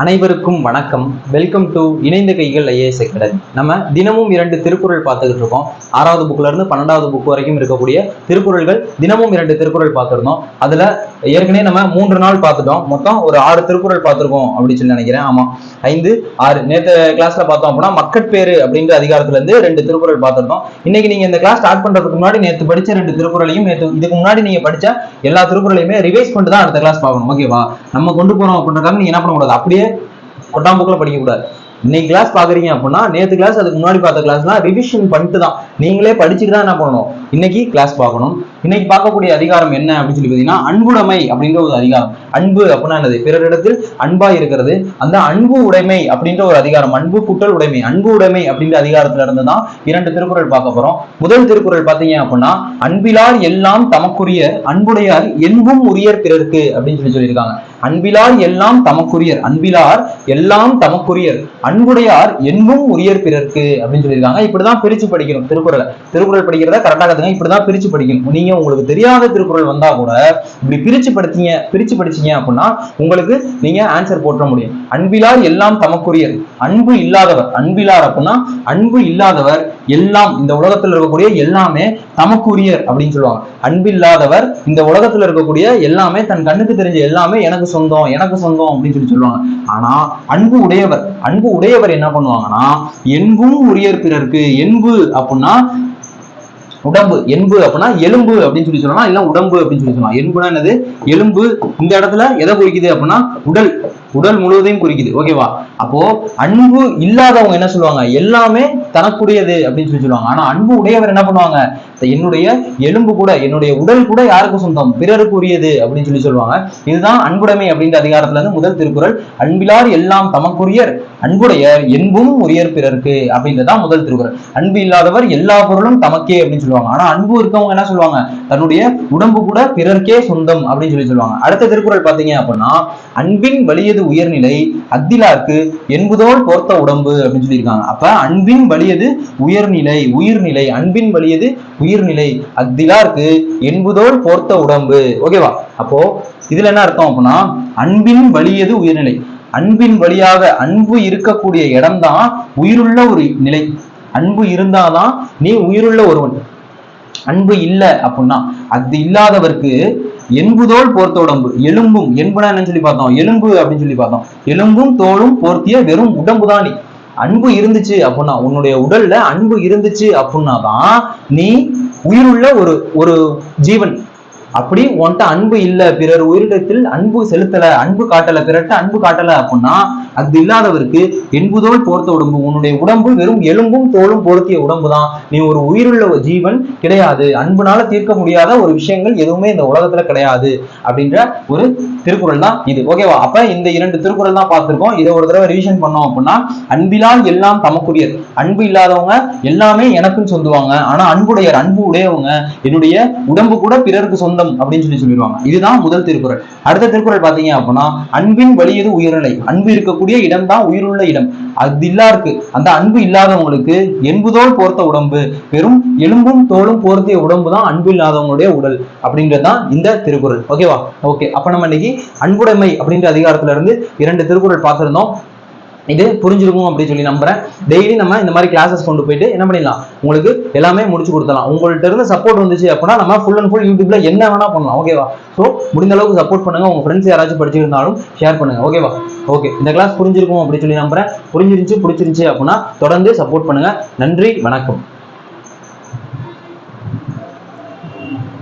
அனைவருக்கும் வணக்கம். Welcome to இணைந்த கைகள் ஐஏஎஸ் அகாடமி. நம்ம தினமும் 2 திருக்குறள் பார்த்துக்கிட்டு இருக்கோம். 6வது புக்ல இருந்து 12வது புக் வரைக்கும் இருக்கக்கூடிய திருக்குறள்கள் தினமும் 2 திருக்குறள் பார்த்துருந்தோம். அதுல ஏற்கனவே நம்ம 3 நாள் பார்த்துட்டோம். மொத்தம் ஒரு 6 திருக்குறள் பார்த்துருக்கோம் அப்படின்னு சொல்லி நினைக்கிறேன். ஆமா, 5, 6 நேற்று கிளாஸ்ல பார்த்தோம் அப்படின்னா மக்கட்பேறு அப்படின்ற அதிகாரத்துல இருந்து 2 திருக்குறள் பார்த்துருந்தோம். இன்னைக்கு நீங்க இந்த கிளாஸ் ஸ்டார்ட் பண்றதுக்கு முன்னாடி நேற்று படிச்ச 2 திருக்குறளையும் இதுக்கு முன்னாடி நீங்க படிச்ச எல்லா திருக்குறளையுமே ரிவைஸ் பண்ணிட்டு தான் அடுத்த கிளாஸ் பார்க்கணும். ஓகேவா? நம்ம கொண்டு போறோம் அப்படின்றதுக்காக நீங்க என்ன பண்ணக்கூடாது, அப்படியே கொட்டாம் புக்கில் படிக்க கூடாது. இன்னைக்கு கிளாஸ் பாக்குறீங்க அப்படின்னா நேற்று கிளாஸ் அதுக்கு முன்னாடி பார்த்த கிளாஸ்லாம் ரிவிஷன் பண்ணிட்டு தான் நீங்களே படிச்சுட்டு தான் என்ன பண்ணணும், இன்னைக்கு கிளாஸ் பார்க்கணும். இன்னைக்கு பார்க்கக்கூடிய அதிகாரம் என்ன அப்படின்னு சொல்லி பார்த்தீங்கன்னா அன்புடைமை அப்படின்ற ஒரு அதிகாரம். அன்பு அப்படின்னா என்னது? பிறரிடத்தில் அன்பா இருக்கிறது. அந்த அன்பு உடைமை அப்படின்ற ஒரு அதிகாரம், அன்பு கூட்டல் உடைமை, அன்பு உடைமை அப்படின்ற அதிகாரத்துல இருந்து தான் 2 திருக்குறள் பார்க்க போறோம். முதல் திருக்குறள் பார்த்தீங்க அப்படின்னா அன்பிலார் எல்லாம் தமக்குரிய அன்புடையார் என்பும் உரியர் பிறருக்கு அப்படின்னு சொல்லியிருக்காங்க. அன்பிலார் எல்லாம் தமக்குரியர், அன்பிலார் எல்லாம் தமக்குரியர், அன்புடையார் என்பும் உரியர் பிறர்க்கு அப்படின்னு சொல்லியிருக்காங்க. இப்படிதான் பிரிச்சு படிக்கணும் திருக்குறள் படிக்கிறத கரெக்டாக கத்துங்க. இப்படிதான் பிரிச்சு படிக்கணும். நீங்க உங்களுக்கு தெரியாத திருக்குறள் வந்தா கூட இப்படி பிரிச்சு படிச்சீங்க அப்படின்னா உங்களுக்கு நீங்க ஆன்சர் போட்ட முடியும். அன்பிலார் எல்லாம் தமக்குரியர், அன்பு இல்லாதவர், அன்பிலார் அப்படின்னா அன்பு இல்லாதவர், எல்லாம் இந்த உலகத்தில் இருக்கக்கூடிய எல்லாமே தமக்குரியர் அப்படின்னு சொல்லுவாங்க. அன்பு இல்லாதவர் இந்த உலகத்துல இருக்கக்கூடிய எல்லாமே, தன் கண்ணுக்கு தெரிஞ்ச எல்லாமே எனக்கு சொந்தம் அப்படின்னு சொல்லுவாங்க. ஆனா அன்பு உடையவர் என்ன பண்ணுவாங்கன்னா என்பும் உரியர் பிறர்க்கு. என்பு அப்படின்னா உடம்பு, என்பு அப்படின்னா எலும்பு அப்படின்னு சொல்லலாம், இல்ல உடம்பு அப்படின்னு சொல்லலாம். என்புனா என்னது? எலும்பு. இந்த இடத்துல எதை குறிக்குது அப்படின்னா உடல் முழுவதையும் குறிக்குது. ஓகேவா? அப்போ அன்பு இல்லாதவங்க என்ன சொல்லுவாங்க, எல்லாமே தனக்குரியது அப்படின்னு சொல்லுவாங்க. ஆனா அன்பு உடையவர் என்ன பண்ணுவாங்க, என்னுடைய எலும்பு கூட, என்னுடைய உடல் கூட யாருக்கு சொந்தம், பிறருக்கு உரியது அப்படின்னு சொல்லுவாங்க. இதுதான் அன்புடைமை அப்படின்ற அதிகாரத்துல இருந்து முதல் திருக்குறள். அன்பிலார் எல்லாம் தமக்குரியர், அன்புடையர் என்பும் உரியர் பிறருக்கு அப்படின்றதான் முதல் திருக்குறள். அன்பு இல்லாதவர் எல்லா பொருளும் தமக்கே அப்படின்னு சொல்லுவாங்க. ஆனா அன்பு இருக்கவங்க என்ன சொல்லுவாங்க, தன்னுடைய உடம்பு கூட பிறர்க்கே சொந்தம் அப்படின்னு சொல்லுவாங்க. அடுத்த திருக்குறள் பாத்தீங்க அப்படின்னா அன்பின் வலியது உயர்நிலை அத்திலார்க்கு என்பதோடு போர்த்த உடம்பு அப்படின்னு சொல்லியிருக்காங்க. அப்ப அன்பின் வலியது உயிர்நிலை, அன்பின் வலியது உயிர்நிலை அத்திலார்க்கு என்பதோடு போர்த்த உடம்பு. ஓகேவா? அப்போ இதுல என்ன அர்த்தம் அப்படின்னா அன்பின் வலியது உயிர்நிலை, அன்பின் வழியாக அன்பு இருக்கக்கூடிய இடம்தான் உயிருள்ள ஒரு நிலை. அன்பு இருந்தாதான் நீ உயிருள்ள ஒருவன். அன்பு இல்லை அப்படின்னா அது இல்லாதவருக்கு என்புதோல் போர்த்த உடம்பு, எலும்பும், என்புனா என்னன்னு சொல்லி பார்த்தோம், எலும்பு அப்படின்னு சொல்லி பார்த்தோம். எலும்பும் தோளும் போர்த்திய வெறும் உடம்பு தான் நீ. அன்பு இருந்துச்சு அப்படின்னா, உன்னுடைய உடல்ல அன்பு இருந்துச்சு அப்படின்னா தான் நீ உயிருள்ள ஒரு ஜீவன். அப்படி உன்கிட்ட அன்பு இல்ல, பிறர் உயிரிடத்தில் அன்பு செலுத்தல, அன்பு காட்டல, பிறர்கிட்ட அன்பு காட்டல அப்படின்னா அது இல்லாதவருக்கு என்புதோல் போர்த்த உடம்பு, உன்னுடைய உடம்பு வெறும் எலும்பும் தோளும் பொருத்திய உடம்பு தான், நீ ஒரு உயிருள்ள ஜீவன் கிடையாது. அன்புனால தீர்க்க முடியாத ஒரு விஷயங்கள் எதுவுமே இந்த உலகத்துல கிடையாது அப்படின்ற ஒரு திருக்குறள் தான் இது. ஓகேவா? அப்ப இந்த 2 திருக்குறள் தான் பார்த்திருக்கோம். இதை ஒரு தடவை ரிவிஷன் பண்ணோம் அப்படின்னா அன்பிலால் எல்லாம் தமக்குரியர், அன்பு இல்லாதவங்க எல்லாமே எனக்குன்னு சொல்லுவாங்க. ஆனா அன்புடையர், அன்பு உடையவங்க என்னுடைய உடம்பு கூட பிறருக்கு சொந்தம் அப்படின்னு சொல்லிடுவாங்க. இதுதான் முதல் திருக்குறள். அடுத்த திருக்குறள் பாத்தீங்க அப்படின்னா அன்பின் வலியது உயர்நிலை, அன்பு இருக்கக்கூடிய இடம் தான் உயிருள்ள இடம். அது இல்லாருக்கு, அந்த அன்பு இல்லாதவங்களுக்கு என்புதோல் போர்த்த உடம்பு, வெறும் எலும்பும் தோளும் போர்த்திய உடம்பு தான் அன்பு இல்லாதவங்களுடைய உடல் அப்படின்றதுதான் இந்த திருக்குறள். ஓகேவா? ஓகே, அப்ப நம்ம இன்னைக்கு அன்புடைமை அப்படின்ற அதிகாரத்துல இருந்து 2 திருக்குறள் பார்த்திருந்தோம். இது புரிஞ்சிருக்கும் அப்படின்னு சொல்லி நம்புறேன். டெய்லி நம்ம இந்த மாதிரி கிளாஸஸ் கொண்டு போயிட்டு என்ன பண்ணிடலாம், உங்களுக்கு எல்லாமே முடிச்சு கொடுத்தலாம். உங்கள்ட்ட இருந்து சப்போர்ட் வந்துச்சு அப்படின்னா நம்ம ஃபுல் அண்ட் ஃபுல் யூடியூப்ல என்ன வேணா பண்ணலாம். ஓகேவா? ஸோ முடிந்த அளவுக்கு சப்போர்ட் பண்ணுங்க. உங்க ஃப்ரெண்ட்ஸ் யாராச்சும் படிச்சிருந்தாலும் ஷேர் பண்ணுங்க. ஓகேவா? ஓகே, இந்த கிளாஸ் புரிஞ்சிருக்கும் அப்படின்னு சொல்லி நம்புறேன். பிடிச்சிருந்துச்சு அப்படின்னா தொடர்ந்து சப்போர்ட் பண்ணுங்க. நன்றி, வணக்கம்.